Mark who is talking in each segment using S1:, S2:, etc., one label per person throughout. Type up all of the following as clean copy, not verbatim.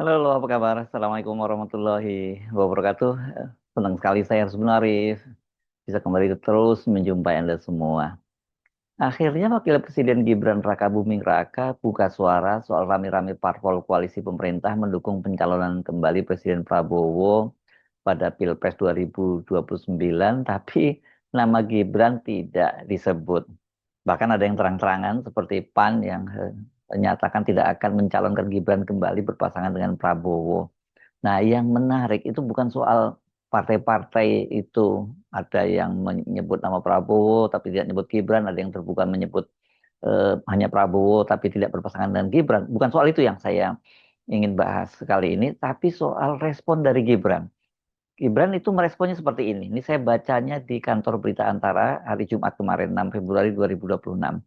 S1: Halo, halo, apa kabar? Assalamualaikum warahmatullahi wabarakatuh. Senang sekali saya sebenarnya Arif bisa kembali terus menjumpai Anda semua. Akhirnya Wakil Presiden Gibran Rakabuming Raka buka suara soal rame-rame parpol koalisi pemerintah mendukung pencalonan kembali Presiden Prabowo pada Pilpres 2029, tapi nama Gibran tidak disebut. Bahkan ada yang terang-terangan seperti PAN yang menyatakan tidak akan mencalonkan Gibran kembali berpasangan dengan Prabowo. Nah, yang menarik itu bukan soal partai-partai itu. Ada yang menyebut nama Prabowo tapi tidak menyebut Gibran, ada yang terbuka menyebut hanya Prabowo tapi tidak berpasangan dengan Gibran. Bukan soal itu yang saya ingin bahas kali ini, tapi soal respon dari Gibran. Gibran itu meresponnya seperti ini. Ini saya bacanya di kantor berita Antara hari Jumat kemarin, 6 Februari 2026.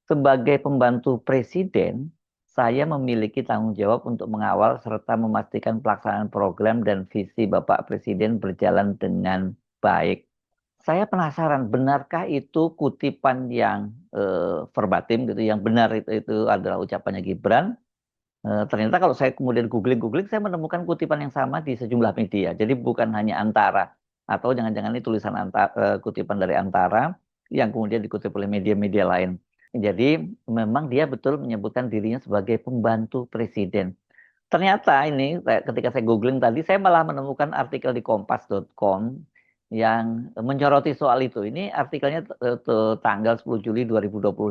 S1: Sebagai pembantu presiden, saya memiliki tanggung jawab untuk mengawal serta memastikan pelaksanaan program dan visi Bapak Presiden berjalan dengan baik. Saya penasaran, benarkah itu kutipan yang verbatim gitu, yang benar itu adalah ucapannya Gibran? Ternyata kalau saya kemudian googling-googling, saya menemukan kutipan yang sama di sejumlah media. Jadi bukan hanya Antara, atau jangan-jangan ini tulisan kutipan dari Antara yang kemudian dikutip oleh media-media lain. Jadi memang dia betul menyebutkan dirinya sebagai pembantu presiden. Ternyata ini ketika saya googling tadi, saya malah menemukan artikel di kompas.com yang menyoroti soal itu. Ini artikelnya tanggal 10 Juli 2025.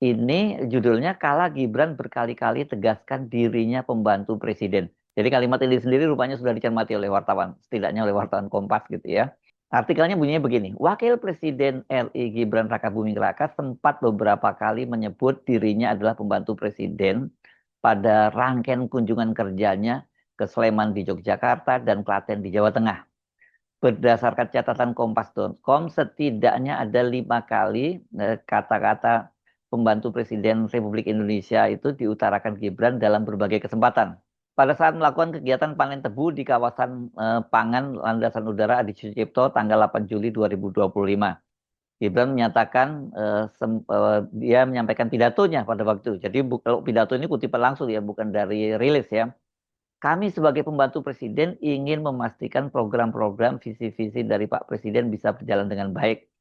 S1: Ini judulnya Kala Gibran berkali-kali tegaskan dirinya pembantu presiden. Jadi kalimat ini sendiri rupanya sudah dicermati oleh wartawan, setidaknya oleh wartawan Kompas gitu ya. Artikelnya bunyinya begini, Wakil Presiden RI Gibran Rakabuming Raka sempat beberapa kali menyebut dirinya adalah pembantu presiden pada rangkaian kunjungan kerjanya ke Sleman di Yogyakarta dan Klaten di Jawa Tengah. Berdasarkan catatan kompas.com, setidaknya ada 5 kali kata-kata pembantu Presiden Republik Indonesia itu diutarakan Gibran dalam berbagai kesempatan. Pada saat melakukan kegiatan panen tebu di kawasan pangan Landasan Udara Adi Sucipto tanggal 8 Juli 2025. Gibran menyatakan dia menyampaikan pidatonya pada waktu itu. Jadi kalau pidato ini kutipan langsung ya, bukan dari rilis ya. Kami sebagai pembantu Presiden ingin memastikan program-program visi-visi dari Pak Presiden bisa berjalan dengan baik.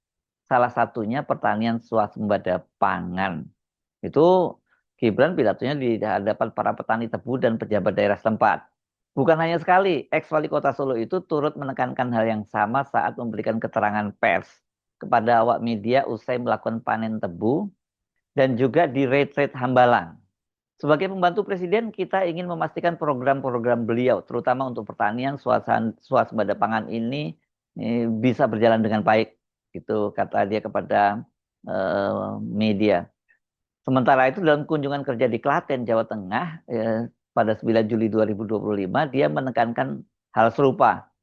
S1: Salah satunya pertanian swasembada pangan. Itu Gibran pidatonya di hadapan para petani tebu dan pejabat daerah setempat. Bukan hanya sekali, ex-wali kota Solo itu turut menekankan hal yang sama saat memberikan keterangan pers kepada awak media usai melakukan panen tebu dan juga di retreat Hambalang. Sebagai pembantu presiden, kita ingin memastikan program-program beliau, terutama untuk pertanian, swasembada pangan ini bisa berjalan dengan baik. Itu kata dia kepada media. Sementara itu dalam kunjungan kerja di Klaten, Jawa Tengah, pada 9 Juli 2025, dia menekankan hal serupa.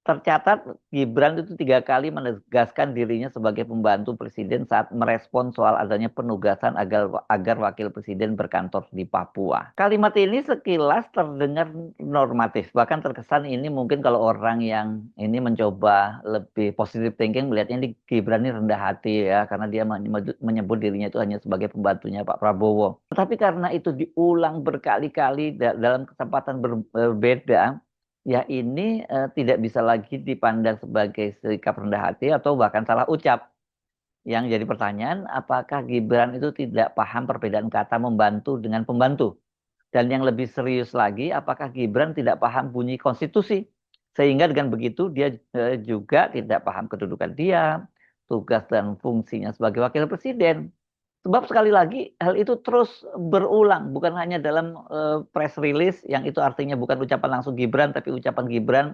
S1: Tercatat Gibran itu 3 kali menegaskan dirinya sebagai pembantu presiden saat merespon soal adanya penugasan agar wakil presiden berkantor di Papua. Kalimat ini sekilas terdengar normatif, bahkan terkesan ini mungkin kalau orang yang ini mencoba lebih positive thinking melihatnya ini Gibran ini rendah hati ya, karena dia menyebut dirinya itu hanya sebagai pembantunya Pak Prabowo. Tetapi karena itu diulang berkali-kali dalam kesempatan berbeda, ya ini tidak bisa lagi dipandang sebagai sikap rendah hati atau bahkan salah ucap. Yang jadi pertanyaan, apakah Gibran itu tidak paham perbedaan kata membantu dengan pembantu? Dan yang lebih serius lagi, apakah Gibran tidak paham bunyi konstitusi? Sehingga dengan begitu dia juga tidak paham kedudukan dia, tugas dan fungsinya sebagai wakil presiden. Sebab sekali lagi hal itu terus berulang, bukan hanya dalam press release yang itu artinya bukan ucapan langsung Gibran, tapi ucapan Gibran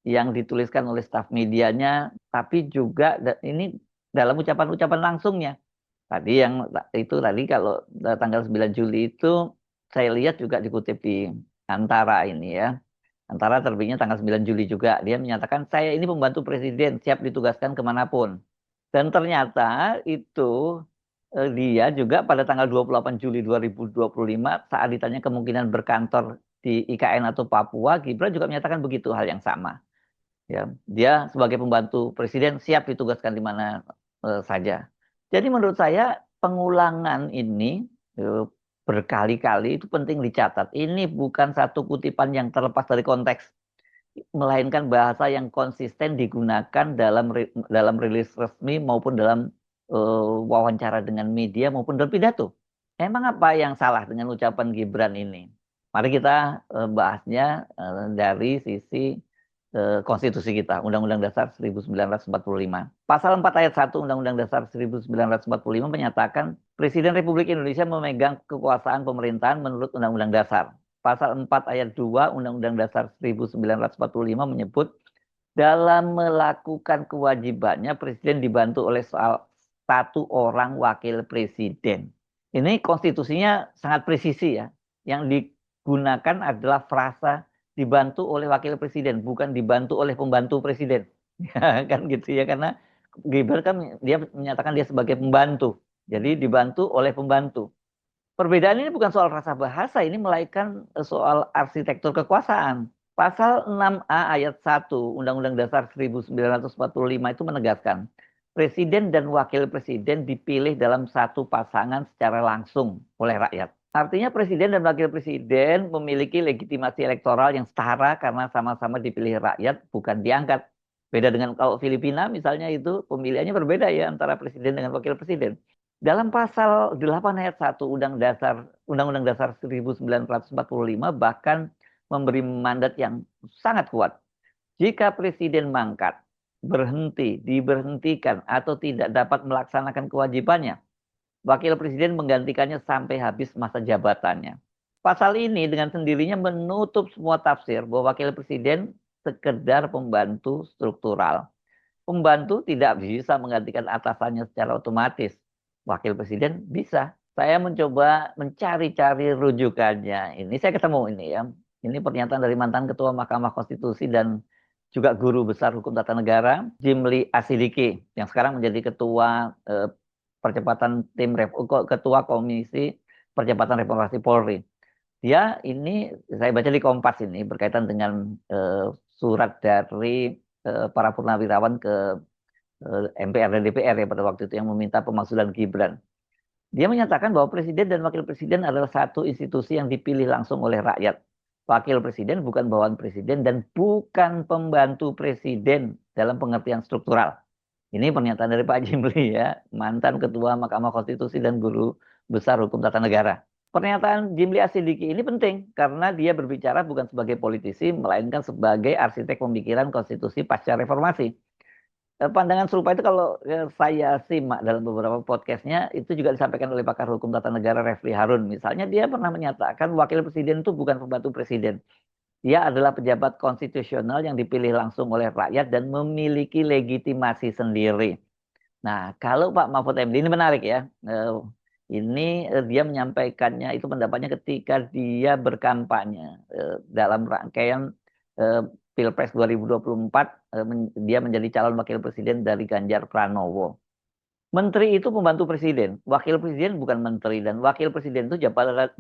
S1: yang dituliskan oleh staf medianya, tapi juga ini dalam ucapan-ucapan langsungnya. Tadi yang itu tadi kalau tanggal 9 Juli itu saya lihat juga dikutip di Antara ini ya. Antara terbitnya tanggal 9 Juli juga. Dia menyatakan saya ini pembantu presiden siap ditugaskan kemanapun. Dan ternyata itu dia juga pada tanggal 28 Juli 2025 saat ditanya kemungkinan berkantor di IKN atau Papua, Gibran juga menyatakan begitu hal yang sama. Ya, dia sebagai pembantu presiden siap ditugaskan di mana saja. Jadi menurut saya pengulangan ini berkali-kali itu penting dicatat. Ini bukan satu kutipan yang terlepas dari konteks, melainkan bahasa yang konsisten digunakan dalam rilis resmi maupun dalam wawancara dengan media maupun dalam pidato. Emang apa yang salah dengan ucapan Gibran ini? Mari kita bahasnya dari sisi konstitusi kita, Undang-Undang Dasar 1945. Pasal 4 ayat 1 Undang-Undang Dasar 1945 menyatakan Presiden Republik Indonesia memegang kekuasaan pemerintahan menurut Undang-Undang Dasar. Pasal 4 ayat 2 Undang-Undang Dasar 1945 menyebut dalam melakukan kewajibannya Presiden dibantu oleh satu orang wakil Presiden. Ini konstitusinya sangat presisi ya. Yang digunakan adalah frasa dibantu oleh wakil presiden, bukan dibantu oleh pembantu presiden. Ya, kan gitu ya, karena Gibran kan dia menyatakan dia sebagai pembantu. Jadi dibantu oleh pembantu. Perbedaan ini bukan soal rasa bahasa, ini melainkan soal arsitektur kekuasaan. Pasal 6A ayat 1 Undang-Undang Dasar 1945 itu menegaskan, Presiden dan Wakil Presiden dipilih dalam satu pasangan secara langsung oleh rakyat. Artinya Presiden dan Wakil Presiden memiliki legitimasi elektoral yang setara karena sama-sama dipilih rakyat, bukan diangkat. Beda dengan kalau Filipina misalnya itu pemilihannya berbeda ya antara Presiden dengan Wakil Presiden. Dalam pasal 8 ayat 1 Undang-Undang Dasar 1945 bahkan memberi mandat yang sangat kuat. Jika Presiden mangkat, berhenti, diberhentikan, atau tidak dapat melaksanakan kewajibannya, Wakil Presiden menggantikannya sampai habis masa jabatannya. Pasal ini dengan sendirinya menutup semua tafsir bahwa Wakil Presiden sekedar pembantu struktural. Pembantu tidak bisa menggantikan atasannya secara otomatis. Wakil Presiden bisa. Saya mencoba mencari-cari rujukannya. Ini saya ketemu ini ya. Ini pernyataan dari mantan Ketua Mahkamah Konstitusi dan juga Guru Besar Hukum Tata Negara, Jimli Asidiki, yang sekarang menjadi Ketua Percepatan Ketua Komisi Percepatan Reformasi Polri. Dia ini saya baca di Kompas ini berkaitan dengan surat dari para purnawirawan ke MPR dan DPR ya pada waktu itu yang meminta pemakzulan Gibran. Dia menyatakan bahwa Presiden dan Wakil Presiden adalah satu institusi yang dipilih langsung oleh rakyat. Wakil Presiden bukan bawahan Presiden dan bukan pembantu Presiden dalam pengertian struktural. Ini pernyataan dari Pak Jimli ya, mantan Ketua Mahkamah Konstitusi dan Guru Besar Hukum Tata Negara. Pernyataan Jimli Asidiki ini penting karena dia berbicara bukan sebagai politisi, melainkan sebagai arsitek pemikiran konstitusi pasca reformasi. Pandangan serupa itu kalau saya simak dalam beberapa podcastnya, itu juga disampaikan oleh pakar hukum tata negara Refli Harun. Misalnya dia pernah menyatakan wakil presiden itu bukan pembantu presiden. Dia adalah pejabat konstitusional yang dipilih langsung oleh rakyat dan memiliki legitimasi sendiri. Nah, kalau Pak Mahfud MD ini menarik ya. Ini dia menyampaikannya itu pendapatnya ketika dia berkampanye dalam rangkaian Pilpres 2024 dia menjadi calon wakil presiden dari Ganjar Pranowo. Menteri itu pembantu presiden, wakil presiden bukan menteri, dan wakil presiden itu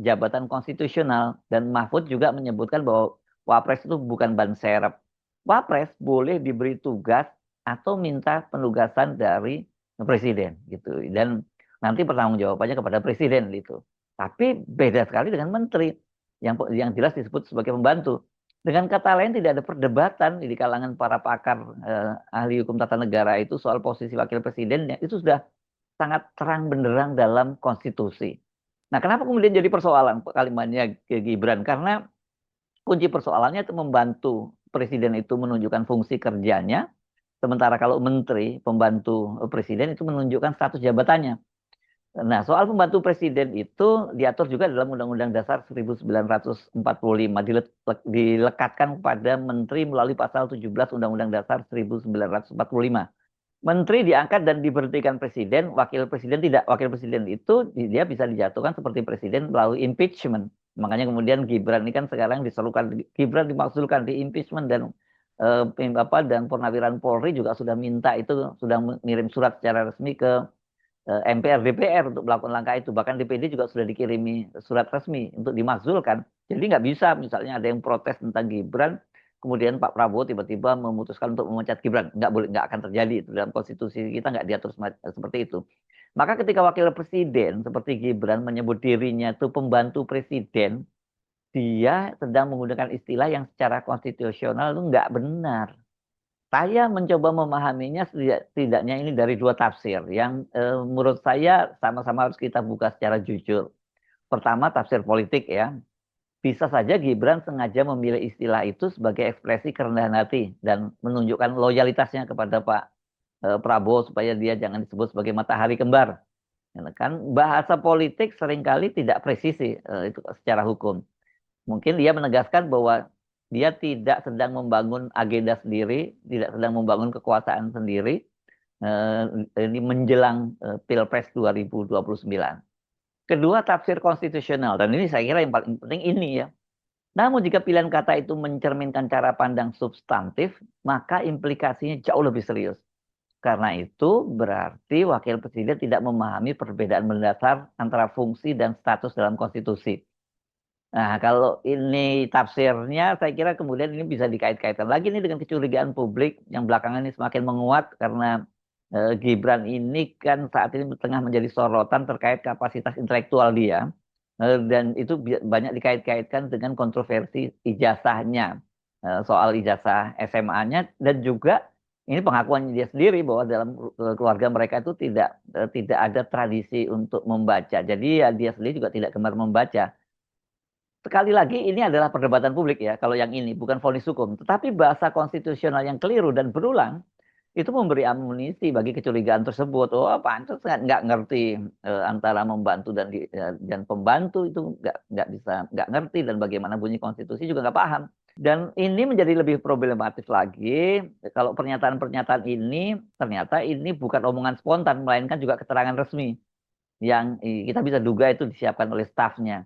S1: jabatan konstitusional. Dan Mahfud juga menyebutkan bahwa Wapres itu bukan ban serep. Wapres boleh diberi tugas atau minta penugasan dari presiden gitu. Dan nanti pertanggungjawabannya kepada presiden gitu. Tapi beda sekali dengan menteri yang jelas disebut sebagai pembantu. Dengan kata lain tidak ada perdebatan di kalangan para pakar ahli hukum tata negara itu soal posisi wakil presiden itu sudah sangat terang benderang dalam konstitusi. Nah, kenapa kemudian jadi persoalan kalimatnya Gibran? Karena kunci persoalannya itu membantu presiden itu menunjukkan fungsi kerjanya, sementara kalau menteri, pembantu presiden itu menunjukkan status jabatannya. Nah, soal pembantu presiden itu diatur juga dalam Undang-Undang Dasar 1945, dilekatkan kepada menteri melalui pasal 17 Undang-Undang Dasar 1945. Menteri diangkat dan diberhentikan presiden, wakil presiden tidak. Wakil presiden itu dia bisa dijatuhkan seperti presiden melalui impeachment. Makanya kemudian Gibran ini kan sekarang diserukan, Gibran dimaksudkan di impeachment dan dan Purnawirawan Polri juga sudah minta itu, sudah mengirim surat secara resmi ke MPR DPR untuk melakukan langkah itu. Bahkan DPD juga sudah dikirimi surat resmi untuk dimakzulkan. Jadi nggak bisa misalnya ada yang protes tentang Gibran, kemudian Pak Prabowo tiba-tiba memutuskan untuk memecat Gibran. Nggak boleh, nggak akan terjadi. Itu dalam konstitusi kita nggak diatur seperti itu. Maka ketika wakil presiden seperti Gibran menyebut dirinya itu pembantu presiden, dia sedang menggunakan istilah yang secara konstitusional itu nggak benar. Saya mencoba memahaminya setidaknya ini dari dua tafsir yang menurut saya sama-sama harus kita buka secara jujur. Pertama, tafsir politik ya. Bisa saja Gibran sengaja memilih istilah itu sebagai ekspresi kerendahan hati dan menunjukkan loyalitasnya kepada Pak Prabowo supaya dia jangan disebut sebagai matahari kembar. Ya kan bahasa politik seringkali tidak presisi itu secara hukum. Mungkin dia menegaskan bahwa dia tidak sedang membangun agenda sendiri, tidak sedang membangun kekuasaan sendiri eh, ini menjelang Pilpres 2029. Kedua, tafsir konstitusional dan ini saya kira yang paling penting ini ya. Namun jika pilihan kata itu mencerminkan cara pandang substantif, maka implikasinya jauh lebih serius. Karena itu berarti wakil presiden tidak memahami perbedaan mendasar antara fungsi dan status dalam konstitusi. Nah, kalau ini tafsirnya, saya kira kemudian ini bisa dikait-kaitkan lagi nih dengan kecurigaan publik yang belakangan ini semakin menguat karena Gibran ini kan saat ini tengah menjadi sorotan terkait kapasitas intelektual dia. Dan itu banyak dikait-kaitkan dengan kontroversi ijazahnya, soal ijazah SMA-nya dan juga ini pengakuan dia sendiri bahwa dalam keluarga mereka itu tidak ada tradisi untuk membaca. Jadi ya dia sendiri juga tidak gemar membaca. Sekali lagi ini adalah perdebatan publik ya, kalau yang ini bukan vonis hukum. Tetapi bahasa konstitusional yang keliru dan berulang itu memberi amunisi bagi kecurigaan tersebut. Oh, pantas nggak ngerti antara membantu dan pembantu itu nggak bisa nggak ngerti dan bagaimana bunyi konstitusi juga nggak paham. Dan ini menjadi lebih problematis lagi kalau pernyataan-pernyataan ini ternyata ini bukan omongan spontan melainkan juga keterangan resmi yang kita bisa duga itu disiapkan oleh stafnya.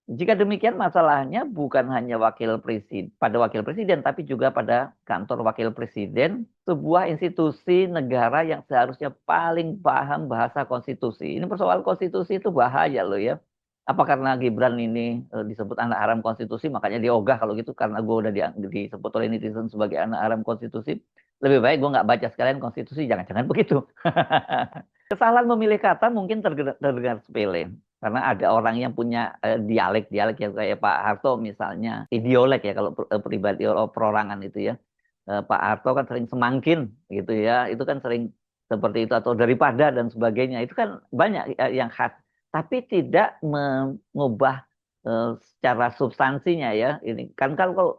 S1: Jika demikian masalahnya bukan hanya pada wakil presiden, tapi juga pada kantor wakil presiden, sebuah institusi negara yang seharusnya paling paham bahasa konstitusi. Ini persoalan konstitusi itu bahaya loh ya. Apa karena Gibran ini disebut anak haram konstitusi, makanya dia ogah kalau gitu karena gue udah disebut oleh netizen sebagai anak haram konstitusi. Lebih baik gue nggak baca sekalian konstitusi, jangan-jangan begitu. Kesalahan memilih kata mungkin terdengar sepele. Karena ada orang yang punya dialek-dialek yang kayak Pak Harto misalnya. Idiolek ya kalau pribadi perorangan itu ya. Pak Harto kan sering semangkin gitu ya. Itu kan sering seperti itu atau daripada dan sebagainya. Itu kan banyak yang khas. Tapi tidak mengubah secara substansinya ya. Ini kan kalau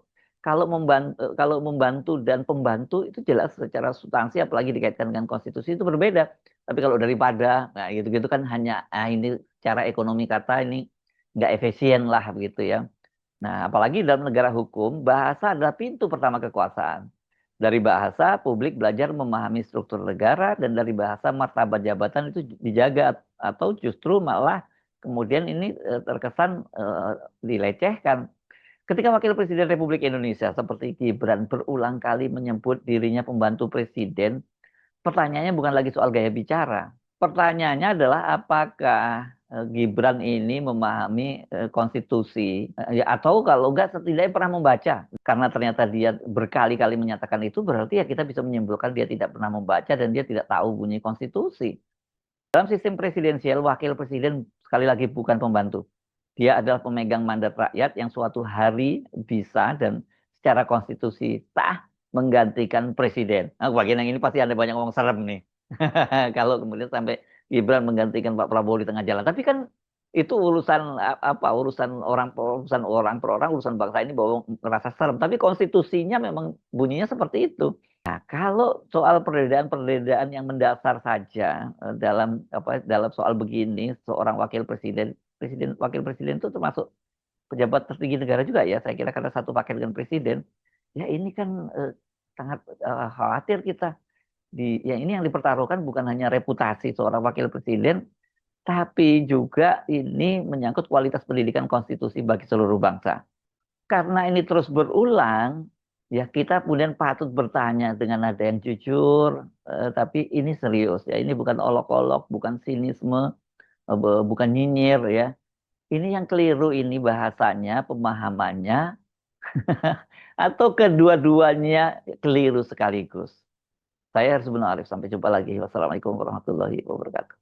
S1: membantu dan pembantu itu jelas secara substansi apalagi dikaitkan dengan konstitusi itu berbeda. Tapi kalau daripada, nah gitu-gitu kan hanya ini cara ekonomi kata ini nggak efisien lah begitu ya. Nah, apalagi dalam negara hukum, bahasa adalah pintu pertama kekuasaan. Dari bahasa, publik belajar memahami struktur negara, dan dari bahasa, martabat jabatan itu dijaga, atau justru malah kemudian ini terkesan dilecehkan. Ketika Wakil Presiden Republik Indonesia seperti Gibran berulang kali menyebut dirinya pembantu presiden, pertanyaannya bukan lagi soal gaya bicara. Pertanyaannya adalah apakah Gibran ini memahami konstitusi atau kalau enggak setidaknya pernah membaca. Karena ternyata dia berkali-kali menyatakan itu berarti ya kita bisa menyimpulkan dia tidak pernah membaca dan dia tidak tahu bunyi konstitusi. Dalam sistem presidensial, wakil presiden sekali lagi bukan pembantu. Dia adalah pemegang mandat rakyat yang suatu hari bisa dan secara konstitusi sah menggantikan presiden. Nah, bagian yang ini pasti ada banyak ngomong serem nih. Kalau kemudian sampai Gibran menggantikan Pak Prabowo di tengah jalan. Tapi kan itu urusan apa? Urusan orang per orang, urusan bangsa ini bawa merasa serem. Tapi konstitusinya memang bunyinya seperti itu. Nah, kalau soal perbedaan-perbedaan yang mendasar saja dalam soal begini, seorang wakil presiden itu termasuk pejabat tertinggi negara juga ya. Saya kira karena satu paket dengan presiden, ya ini kan sangat khawatir kita ya ini yang dipertaruhkan bukan hanya reputasi seorang wakil presiden, tapi juga ini menyangkut kualitas pendidikan konstitusi bagi seluruh bangsa. Karena ini terus berulang, ya kita kemudian patut bertanya dengan nada yang jujur, tapi ini serius ya, ini bukan olok-olok, bukan sinisme, bukan nyinyir ya. Ini yang keliru ini bahasanya, pemahamannya, atau kedua-duanya keliru sekaligus. Saya harus benar, sampai jumpa lagi. Wassalamualaikum warahmatullahi wabarakatuh.